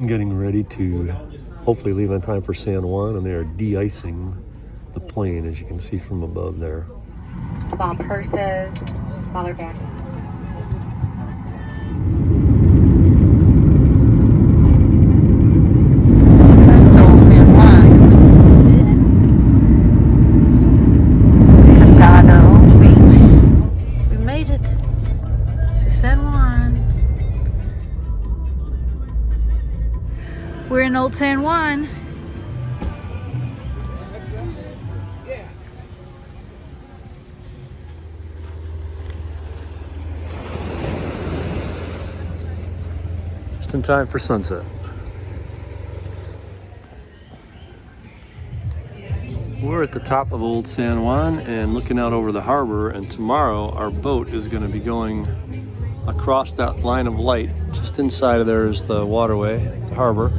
I'm getting ready to hopefully leave on time for San Juan, and they are de-icing the plane, as you can see from above there. Small purses, smaller bags. This is old San Juan. It's Condado Beach. We made it to San Juan. We're in Old San Juan. Just in time for sunset. We're at the top of Old San Juan and looking out over the harbor, and tomorrow our boat is going to be going across that line of light. Just inside of there is the waterway, the harbor.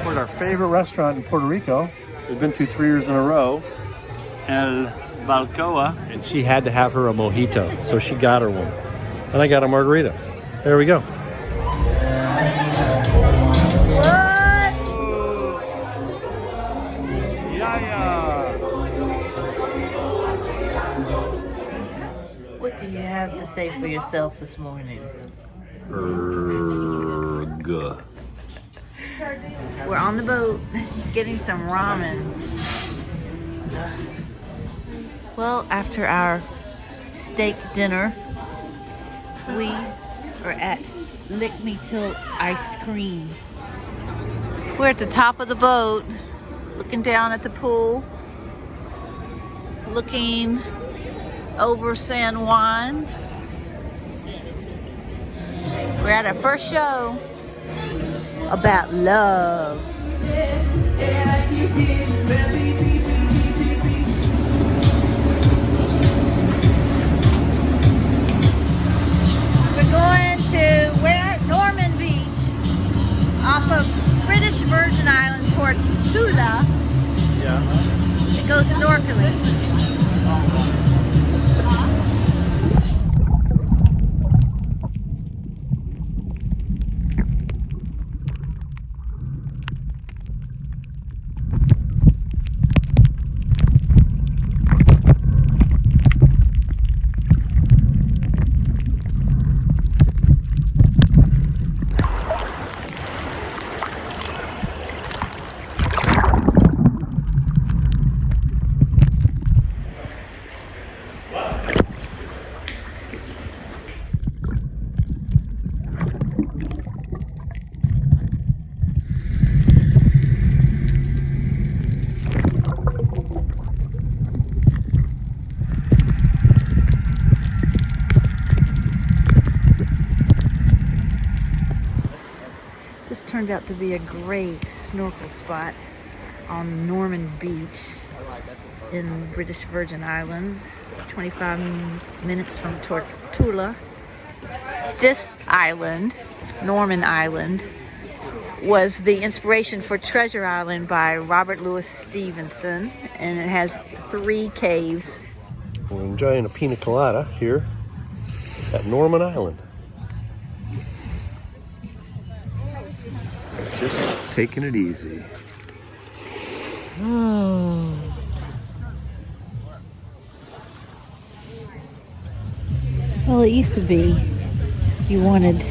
We're at our favorite restaurant in Puerto Rico. We've been to 3 years in a row. El Balcoa, and she had to have her a mojito, so she got her one. And I got a margarita. There we go. What do you have to say for yourself this morning? Erg. We're on the boat getting some ramen. Well, after our steak dinner, we are at Lick Me Till Ice Cream. We're at the top of the boat, looking down at the pool, looking over San Juan. We're at our first show about love. We're going to Norman Beach off of British Virgin Island, Tortola. Yeah. To go snorkeling. Turned out to be a great snorkel spot on Norman Beach in British Virgin Islands, 25 minutes from Tortola. This island, Norman Island, was the inspiration for Treasure Island by Robert Louis Stevenson, and it has 3 caves. We're enjoying a pina colada here at Norman Island. Just taking it easy. Oh. Well, it used to be you wanted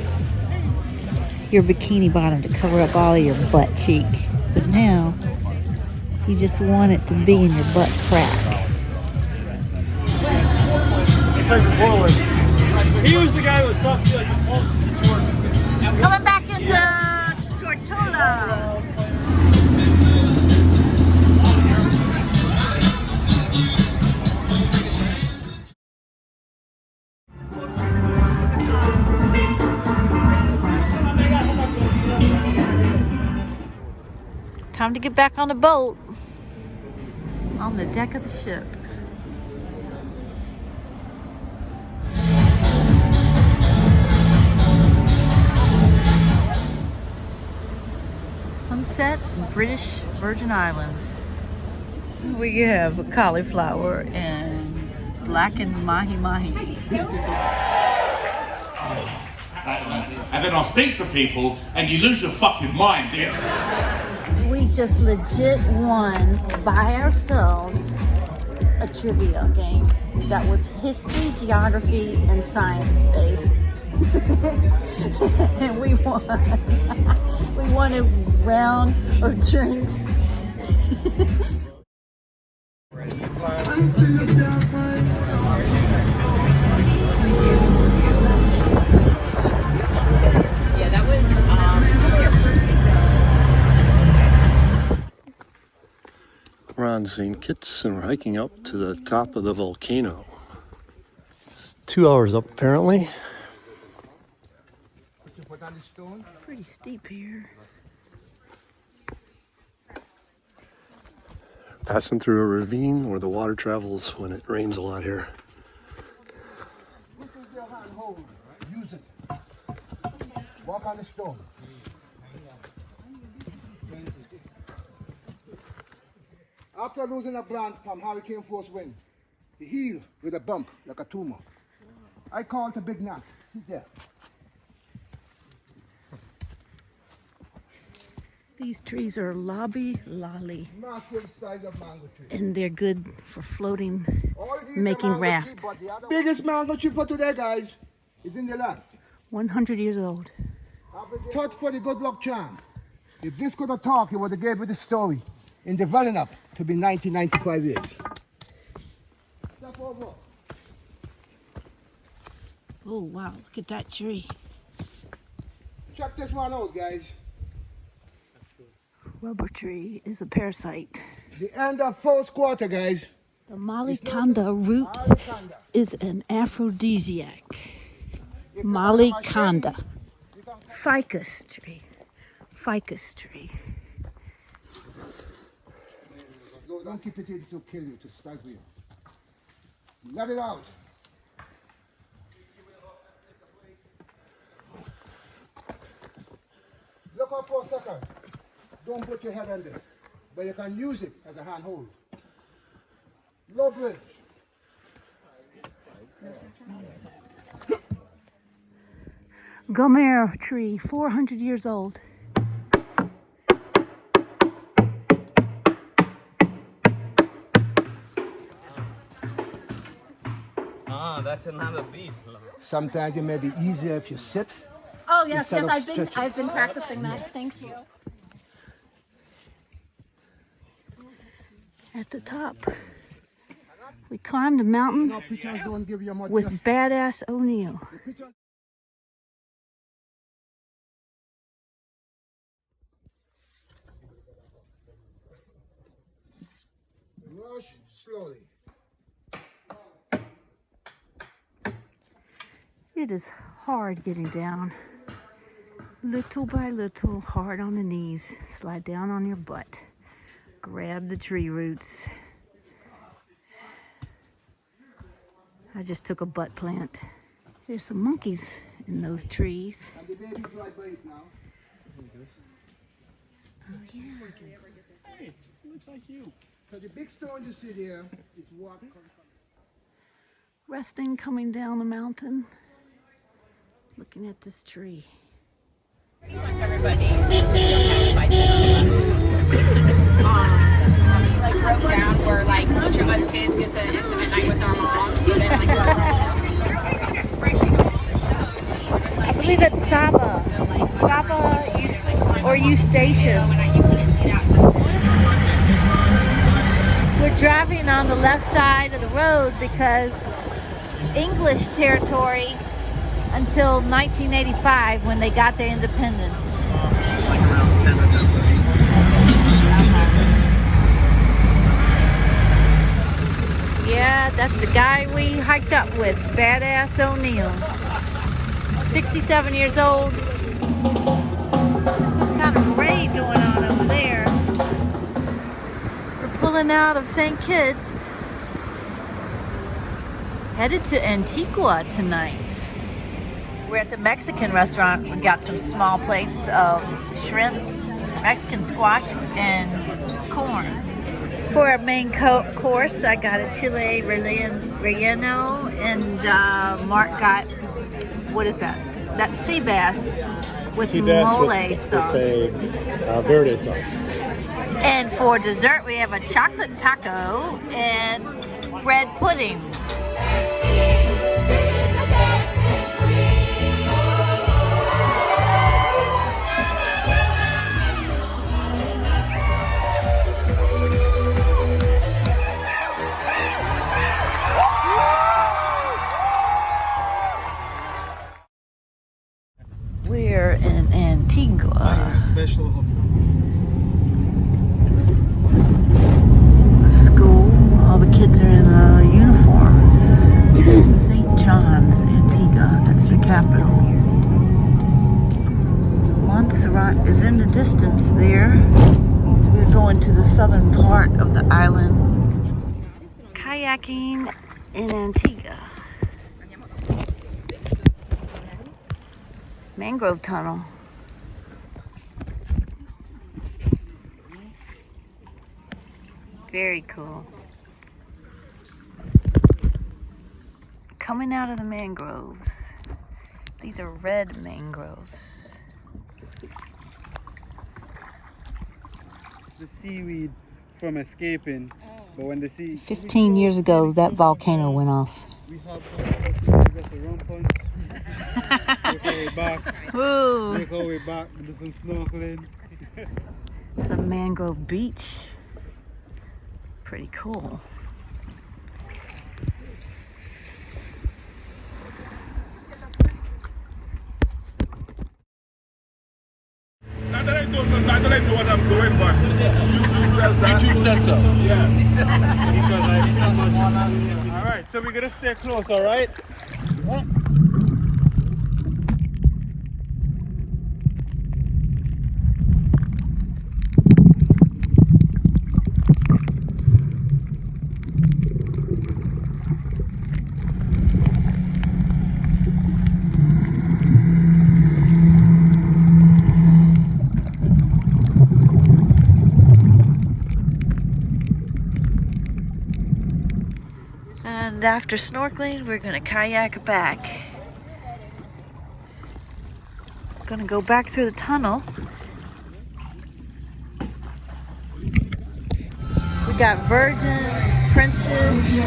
your bikini bottom to cover up all of your butt cheek, but now you just want it to be in your butt crack. He was the guy who was talking to you like the Jordan. Coming back into Tortola. Time to get back on the boat, on the deck of the ship. Sunset in British Virgin Islands. We have cauliflower and blackened mahi-mahi. And then I'll speak to people and you lose your fucking mind. We just legit won by ourselves a trivia game that was history, geography, and science based. And we won. We won a round of drinks. Yeah, that was We're on St. Kitts and we're hiking up to the top of the volcano. It's 2 hours up apparently. Pretty steep here. Passing through a ravine where the water travels when it rains a lot here. This is your handhold. Use it. Walk on the stone. After losing a branch from hurricane force wind, he healed with a bump like a tumor. I call it a big knot. Sit there. These trees are lolly, Massive size of mango tree. and they're good for floating, All these making are mango rafts. tree, but the other biggest mango tree for today, guys, is in the left. 100 years old. Thought for the good luck charm. If this could have talked, he would have gave it the story in developing up to be 1995 years. Step over. Oh wow, look at that tree. Check this one out, guys. Rubber tree is a parasite. The end of first quarter, guys. The Malikanda root Alakanda. is an aphrodisiac. If Malikanda. you can- Ficus tree. Ficus tree. No, don't keep it in to kill you, to stagger you. Let it out. Look up for a second. Don't put your head on this, but you can use it as a handhold. Low bridge. Gomer tree, 400 years old. Ah, that's another beat. Sometimes it may be easier if you sit. Oh yes, Instead yes, of stretching. I've been practicing that. Thank you. At the top, we climbed a mountain No, pictures don't give you much. with badass O'Neill. The picture- Rush slowly. It is hard getting down. Little by little, hard on the knees. Slide down on your butt. Grab the tree roots. I just took a butt plant. There's some monkeys in those trees. And the baby's right by it now. Hey, looks like you. So the big stone you see there is what comes from. Resting, coming down the mountain. Looking at this tree. Everybody like broke down where like each of us kids gets an intimate night with our moms. So then like we're just spreadsheet of all the shows. I believe it's Saba. Saba or Eustachius. We're driving on the left side of the road because English territory until 1985 when they got their independence. Like around 10 or 10:30. Yeah, that's the guy we hiked up with, Badass O'Neill. 67 years old. There's some kind of parade going on over there. We're pulling out of St. Kitts, headed to Antiqua tonight. We're at the Mexican restaurant. We got some small plates of shrimp, Mexican squash, and corn. For our main course, I got a chile relleno, and Mark got, what is that? That sea bass with mole sauce. With a verde sauce. And for dessert, we have a chocolate taco and bread pudding. We're in Antiqua. Special The school, all the kids are in uniforms. St. John's, Antigua, that's the capital. Montserrat is in the distance there. We're going to the southern part of the island. Kayaking in Antigua. Mangrove tunnel. Very cool. Coming out of the mangroves. These are red mangroves. The seaweed from escaping, but when the sea 15 years ago, that volcano went off. we have just a rum punch. Make our way back. Woo! Make our way back. Do some snorkeling. It's a mangrove beach. Pretty cool. Not that I know what I'm doing, but YouTube says that. YouTube said so. All right, so we're gonna stay close, all right? And after snorkeling, we're gonna kayak back. Gonna go back through the tunnel. We got Virgin, Princess,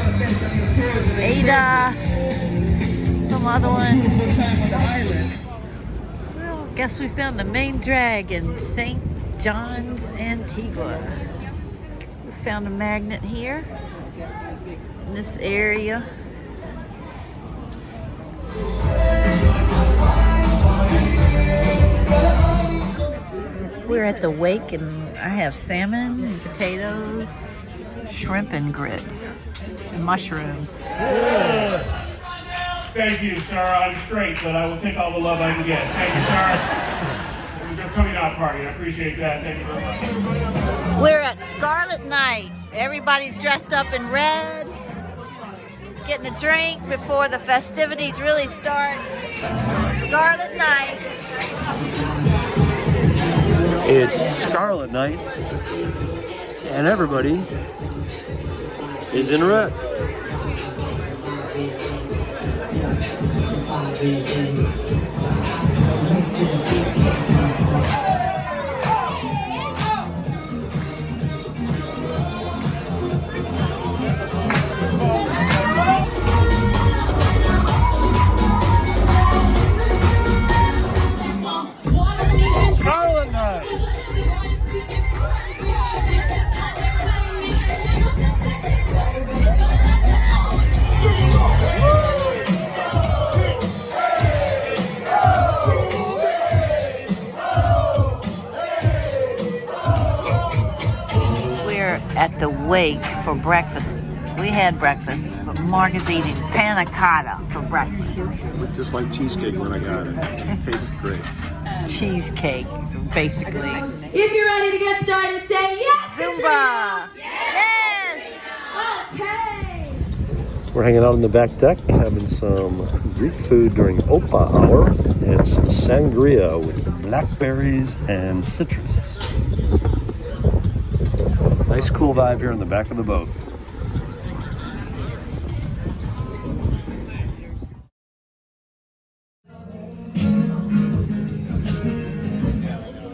Ada, some other one. Well, guess we found the main drag in St. John's, Antigua. We found a magnet here in this area. We're at the wake and I have salmon and potatoes, shrimp and grits, and mushrooms. Thank you, sir. I'm straight, but I will take all the love I can get. Thank you, sir. It was your coming out party. I appreciate that. Thank you very much. We're at Scarlet Night. Everybody's dressed up in red, getting a drink before the festivities really start. Scarlet Night. It's Scarlet Night, and everybody is in red. Scarlet Night. We're at the wake for breakfast. We had breakfast, but Mark is eating panna cotta for breakfast. Looked just like cheesecake when I got it. Tastes great. Cheesecake, basically. If you're ready to get started, say yes! Zumba! Yes! Okay! We're hanging out on the back deck, having some Greek food during Opa hour, and some sangria with blackberries and citrus. Nice cool vibe here in the back of the boat.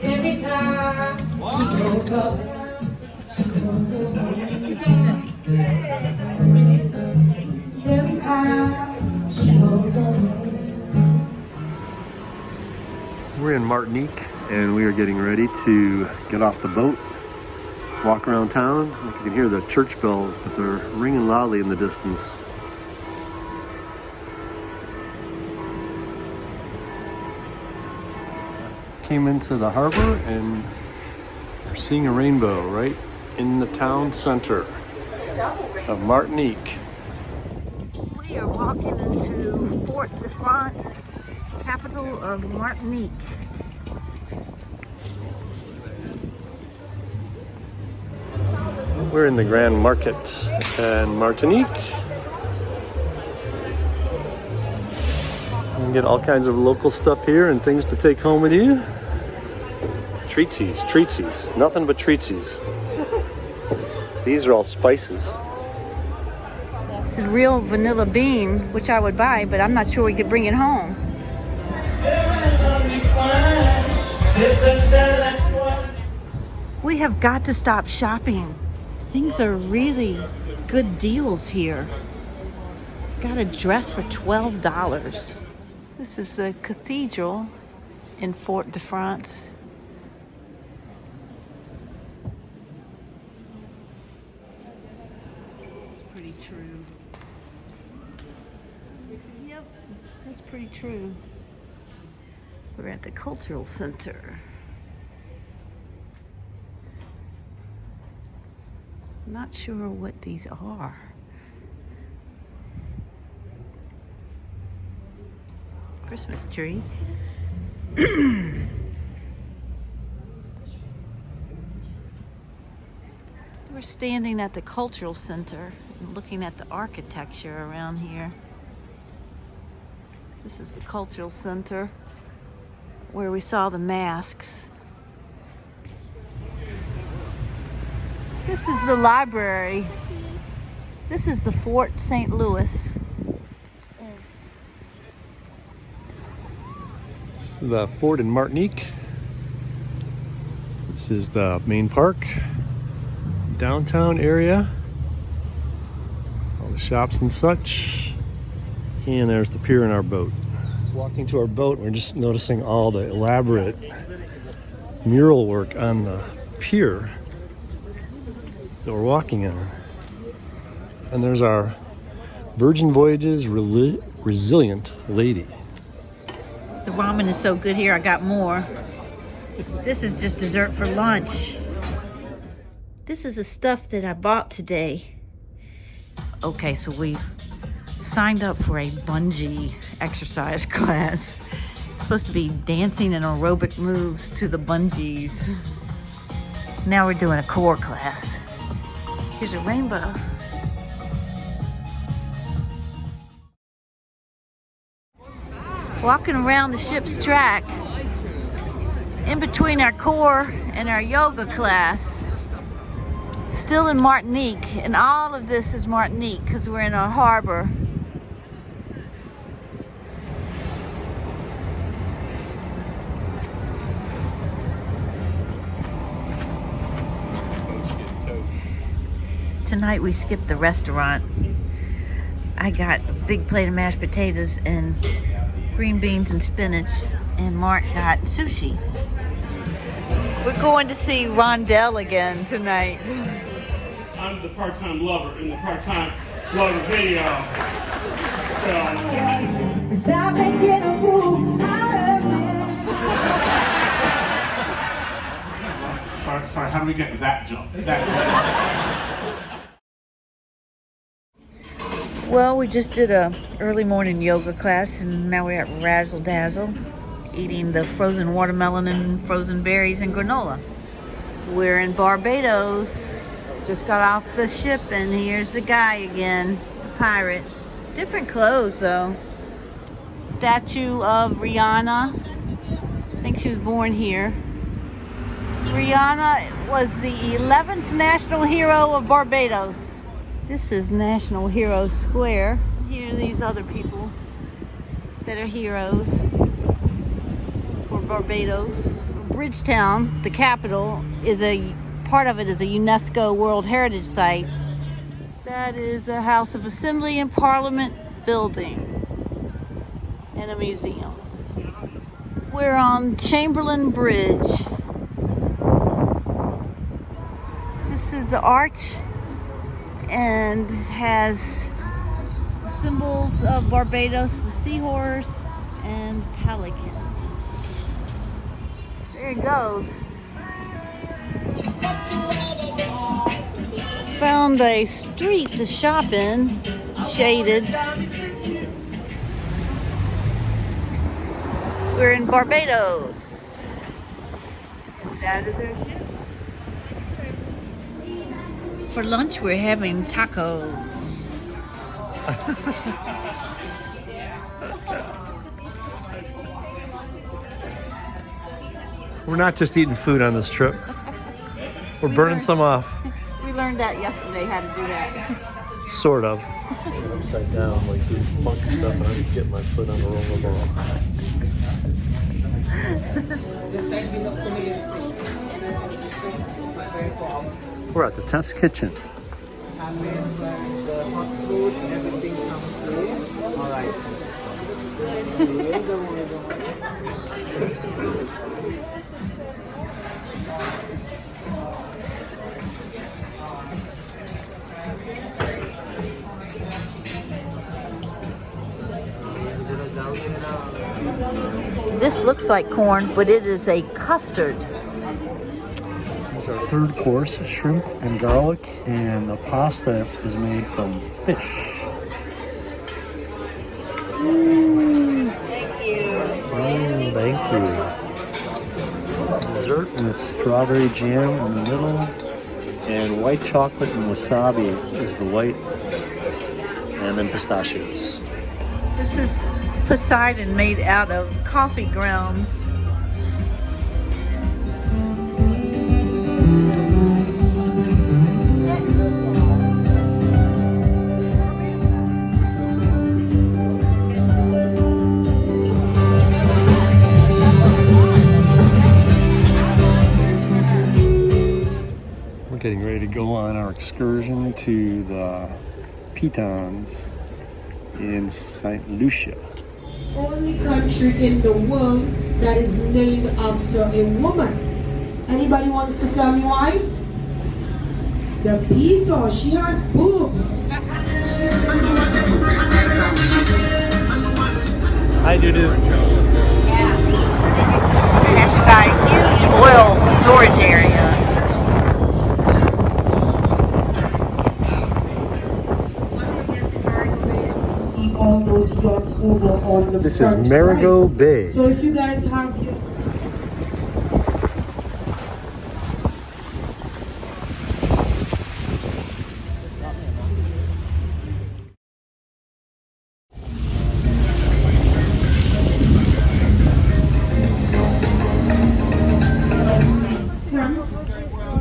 Every time she woke up, every time she goes away. We're in Martinique and we are getting ready to get off the boat, walk around town. I don't know if you can hear the church bells, but they're ringing loudly in the distance. Came into the harbor and we're seeing a rainbow right in the town center of Martinique. We are walking into Fort de France, capital of Martinique. We're in the Grand Market in Martinique. You can get all kinds of local stuff here and things to take home with you. Treatsies, nothing but treatsies. These are all spices. It's a real vanilla bean, which I would buy, but I'm not sure we could bring it home. We have got to stop shopping. Things are really good deals here. Got a dress for $12. This is the cathedral in Fort de France. It's pretty true. Yep, that's pretty true. We're at the cultural center. Not sure what these are. Christmas tree. We're standing at the cultural center and looking at the architecture around here. This is the cultural center where we saw the masks. This is the library. This is the Fort St. Louis. This is the fort in Martinique. This is the main park, downtown area, all the shops and such. And there's the pier in our boat. Walking to our boat, we're just noticing all the elaborate mural work on the pier that we're walking on. And there's our Virgin Voyages Resilient Lady. The ramen is so good here, I got more. This is just dessert for lunch. This is the stuff that I bought today. Okay, so we signed up for a bungee exercise class. It's supposed to be dancing and aerobic moves to the bungees. Now we're doing a core class. Here's a rainbow. Walking around the ship's track in between our core and our yoga class. Still in Martinique, and all of this is Martinique because we're in a harbor. Tonight we skipped the restaurant. I got a big plate of mashed potatoes and green beans and spinach, and Mark got sushi. We're going to see Rondell again tonight. I'm the part-time lover in the part-time lover video. So Stop making a fool out of me. sorry, how do we get that jump? Well, we just did a early morning yoga class, and now we're at Razzle Dazzle, eating the frozen watermelon and frozen berries and granola. We're in Barbados. Just got off the ship, and here's the guy again, the pirate. Different clothes, though. Statue of Rihanna. I think she was born here. Rihanna was the 11th national hero of Barbados. This is National Hero Square. Here are these other people that are heroes for Barbados. Bridgetown, the capital, is a part of it is a UNESCO World Heritage Site. That is a House of Assembly and Parliament building and a museum. We're on Chamberlain Bridge. This is the arch and it has the symbols of Barbados, the seahorse and pelican. There it goes. Found a street to shop in, shaded. We're in Barbados. That is our ship. For lunch, we're having tacos. We're not just eating food on this trip. We're burning some off. We learned that yesterday, how to do that. Sort of. Upside down, like doing funky stuff, and I'm getting my foot on the roller ball. We're at the test kitchen. And then the hot food, everything comes through. All right. This looks like corn, but it is a custard. It's our third course, shrimp and garlic, and the pasta is made from fish. Thank you. Thank you. Dessert with strawberry jam in the middle, and white chocolate and wasabi is the white, and then pistachios. This is Poseidon made out of coffee grounds. We're getting ready to go on our excursion to the Pitons in St. Lucia. Only country in the world that is named after a woman. Anybody wants to tell me why? The Peter, she has boobs. Hi, Dudu. It has got a huge oil storage area. All those yachts over on the This front is Marigot right. Bay. So if you guys have your front,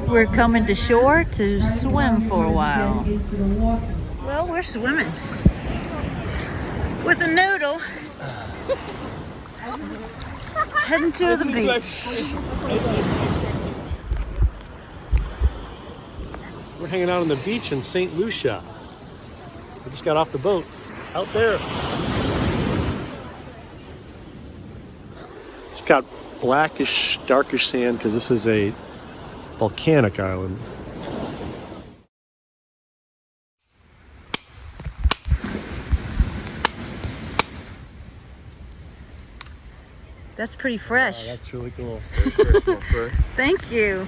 We're coming to shore to swim for a while. into the water. Well, we're swimming with a noodle. Heading to the beach. We're hanging out on the beach in St. Lucia. We just got off the boat out there. It's got blackish, darkish sand because this is a volcanic island. That's pretty fresh. That's really cool. Thank you.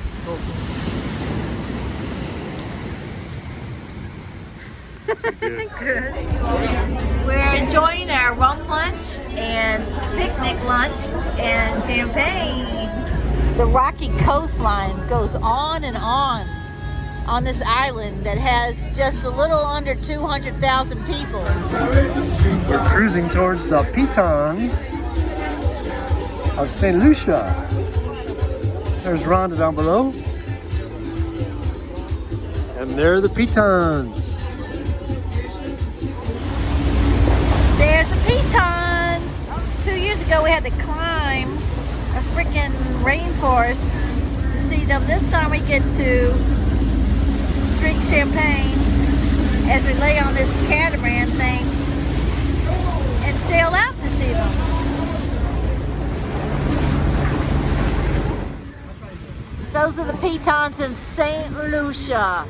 Good. We're enjoying our rum punch and picnic lunch and champagne. The rocky coastline goes on this island that has just a little under 200,000 people. We're cruising towards the Pitons of St. Lucia. There's Rhonda down below. And there are the pitons. There's the pitons. 2 years ago we had to climb a freaking rainforest to see them. This time we get to drink champagne as we lay on this catamaran thing and sail out to see them. Those are the pitons in St. Lucia.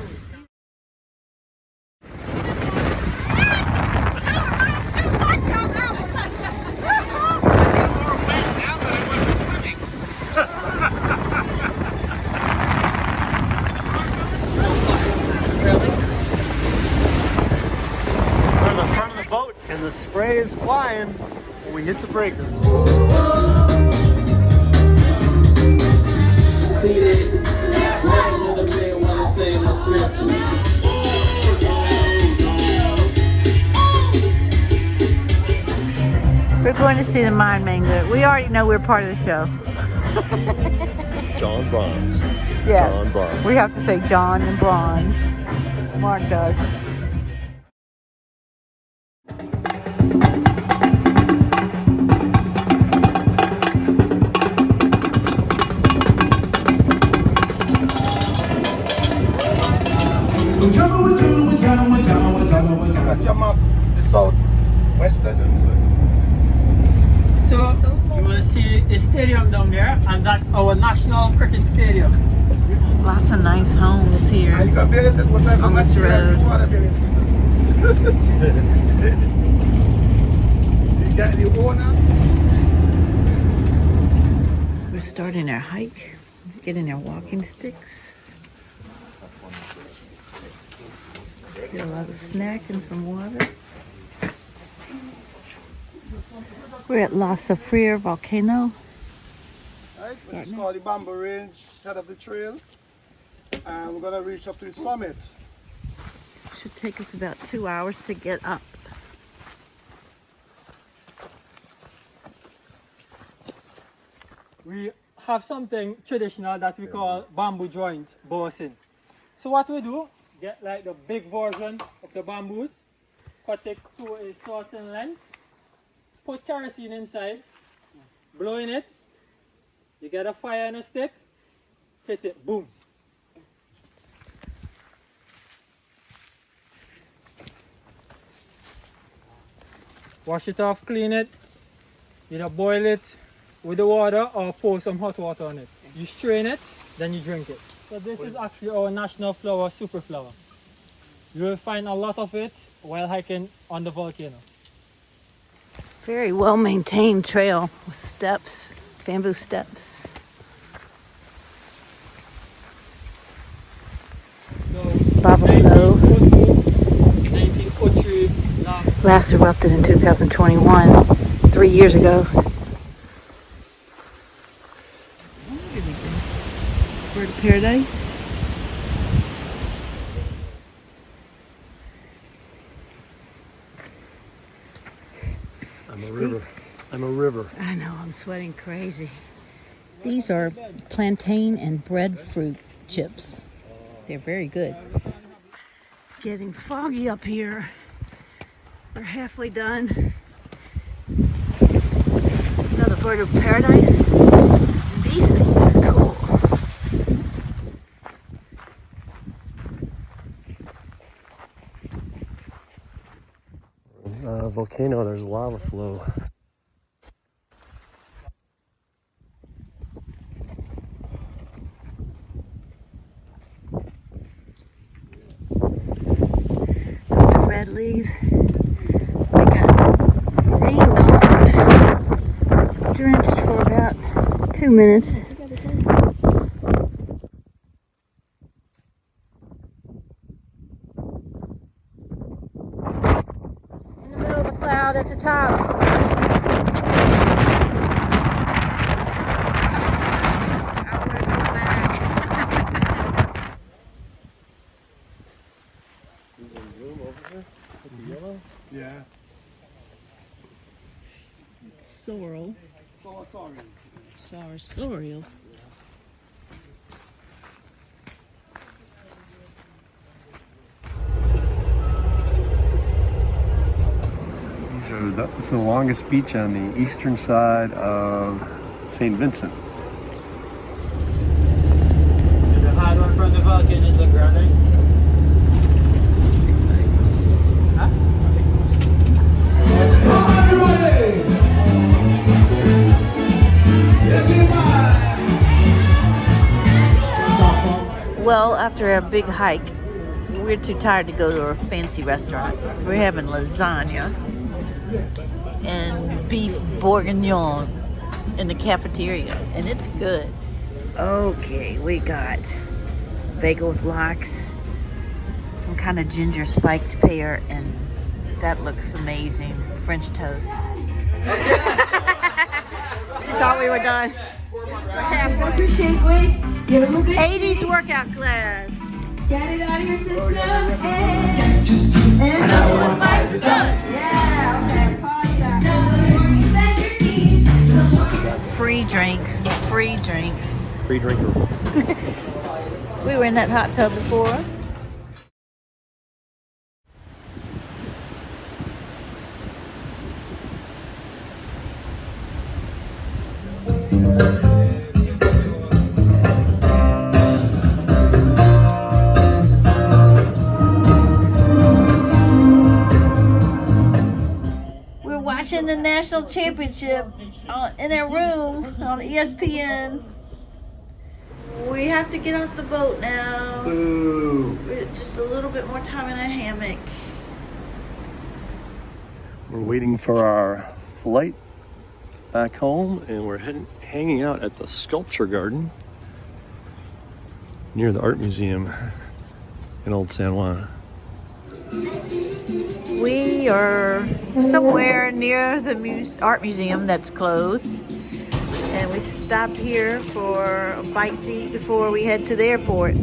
We're in the front of the boat and the spray is flying when we hit the breakers. See that? Ladies in the bed wanna say my scriptures. We're going to see the mine mangrove. We already know we're part of the show. John Bronze. Yeah. John Bronze. We have to say John and Bronze. Mark does. Got your map, the southwestern. So, you will see a stadium down there, and that's our national cricket stadium. Lots of nice homes here You got built it, what type of on this material road. you want to build it? You got the owner? We're starting our hike, getting our walking sticks. Get a lot of snack and some water. We're at La Sofria volcano. Right, which is called the Bamboo Range, head of the trail. And we're gonna reach up to the summit. Should take us about 2 hours to get up. We have something traditional that we call bamboo joint bossing. So what we do, get like the big version of the bamboos, cut it to a certain length, put kerosene inside, blow in it, you get a fire and a stick, hit it, boom. Wash it off, clean it, either boil it with the water or pour some hot water on it. You strain it, then you drink it. So this is actually our national flower, super flower. You will find a lot of it while hiking on the volcano. Very well maintained trail with steps, bamboo steps. Lava flow. 1903 Last erupted in 2021, 3 years ago. Bird of paradise. I'm a river. I'm a river. I know, I'm sweating crazy. These are plantain and breadfruit chips. They're very good. Getting foggy up here. We're halfway done. Another bird of paradise. These things are cool. Volcano, there's lava flow. Lots of red leaves. We got rained on. Drenched for about 2 minutes. In the middle of the cloud at the top. I want to go back. Yeah. Sorrel. So sorry. Sorrel. It's the longest beach on the eastern side of St. Vincent. The hard one from the volcano is the granite. Well, after a big hike, we're too tired to go to a fancy restaurant. We're having lasagna and beef bourguignon in the cafeteria, and it's good. Okay, we got bagel with lox, some kind of ginger spiked pear, and that looks amazing. French toast. She thought we were done. Appreciate weight. Give them a good 80s workout class. Get it out of your system and another one bites the dust. Yeah, okay, pause that. Bend your knees. Free drinks, free drinks. Free drinker. We were in that hot tub before. Watching the national championship in our room on ESPN. We have to get off the boat now. Boo. We're just a little bit more time in a hammock. We're waiting for our flight back home, and we're hanging out at the sculpture garden near the art museum in Old San Juan. We are somewhere near the art museum that's closed, and we stopped here for a bite to eat before we head to the airport.